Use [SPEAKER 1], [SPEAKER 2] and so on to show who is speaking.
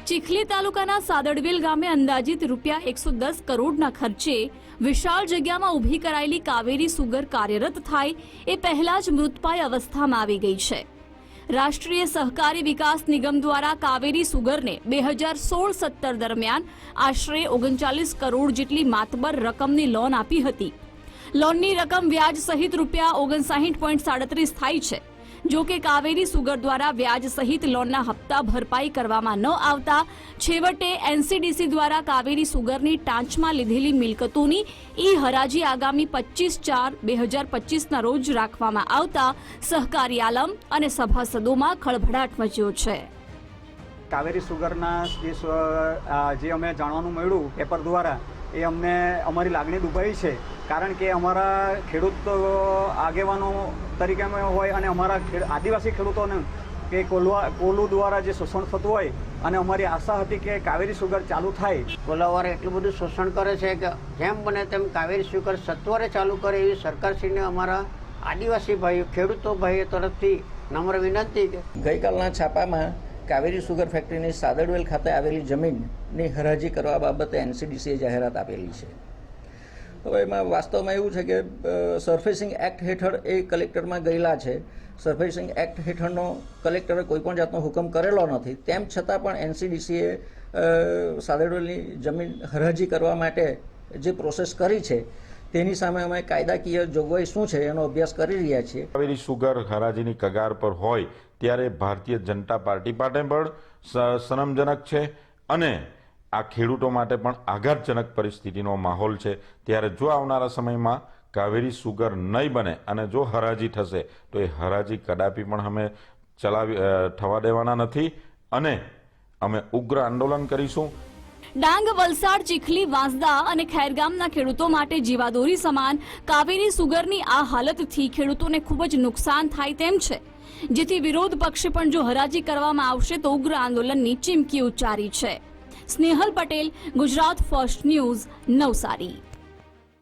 [SPEAKER 1] ચીખલી તાલુકાના સાદડવેલ ગામે અંદાજિત રૂપિયા 110 કરોડના ખર્ચે વિશાળ જગ્યામાં ઊભી કરાયેલી કાવેરી સુગર કાર્યરત થાય એ પહેલા જ મૃતપાય અવસ્થામાં આવી ગઈ છે। રાષ્ટ્રીય સહકારી વિકાસ નિગમ દ્વારા કાવેરી સુગરને 2016-17 દરમિયાન આશરે 39 કરોડ જેટલી માતબર રકમની લોન આપી હતી। લોનની રકમ વ્યાજ સહિત રૂપિયા 59.37 થાય છે। જો કે કાવેરી સુગર દ્વારા વ્યાજ સહિત લોનના હપ્તા ભરપાઈ કરવામાં ન આવતા છેવટે એનસીડીસી દ્વારા કાવેરી સુગરની ટાંચમાં લીધેલી મિલકતોની હરાજી આગામી 25/4/2025ના રોજ રાખવામાં આવતા સહકારી આલમ અને સભાસદોમાં ખળભળાટ મચ્યો છે।
[SPEAKER 2] કાવેરી સુગરના જે અમે જાણવાનું મળ્યું પેપર દ્વારા એ અમને અમારી લાગણી દુભાઈ છે, કારણ કે અમારા ખેડૂત આગેવાનો તરીકે હોય અને અમારા આદિવાસી ખેડૂતોને કે કોલુ દ્વારા જે શોષણ થતું હોય અને અમારી આશા હતી કે કાવેરી સુગર ચાલુ થાય।
[SPEAKER 3] કોલાવાળા એટલું બધું શોષણ કરે છે કે જેમ બને તેમ કાવેરી સુગર સત્વરે ચાલુ કરે એવી સરકારશ્રીને અમારા આદિવાસી ભાઈઓ ખેડૂતો ભાઈઓ તરફથી નમ્ર વિનંતી કે
[SPEAKER 4] ગઈકાલના છાપામાં કાવેરી સુગર ફેક્ટરીની સાદડવેલ ખાતે આવેલી જમીનની હરાજી કરવા બાબતે એનસીડીસીએ જાહેરાત આપેલી છે। હવે એમાં વાસ્તવમાં એવું છે કે સરફેસિંગ એક્ટ હેઠળ એ કલેક્ટરમાં ગયેલા છે। સરફેસિંગ એક્ટ હેઠળનો કલેક્ટરે કોઈપણ જાતનો હુકમ કરેલો નથી, તેમ છતાં પણ એનસીડીસીએ સાદડવેલની જમીન હરાજી કરવા માટે જે પ્રોસેસ કરી છે તેની સામે અમે કાયદાકીય જોગવાઈ શું છે એનો અભ્યાસ કરી રહ્યા છીએ।
[SPEAKER 5] કાવેરી સુગર હરાજીની કગાર પર હોય ત્યારે ભારતીય જનતા પાર્ટી માટે પણ શરમજનક છે અને આ ખેડૂતો માટે પણ આઘાતજનક પરિસ્થિતિનો માહોલ છે। ત્યારે જો આવનારા સમયમાં કાવેરી સુગર નહીં બને અને જો હરાજી થશે તો એ હરાજી કદાપી પણ અમે થવા દેવાના નથી અને અમે ઉગ્ર આંદોલન કરીશું।
[SPEAKER 1] ડાંગ, વલસાડ, ચીખલી, વાંસદા અને ખેરગામના ખેડૂતો માટે જીવાદોરી સમાન કાવેરી સુગરની આ હાલતથી ખેડૂતોને ખૂબ જ નુકસાન થાય તેમ છે, જેથી વિરોધ પક્ષે પણ જો હરાજી કરવામાં આવશે તો ઉગ્ર આંદોલનની ચીમકી ઉચ્ચારી છે। Snehal Patel, Gujarat first news, Navsari.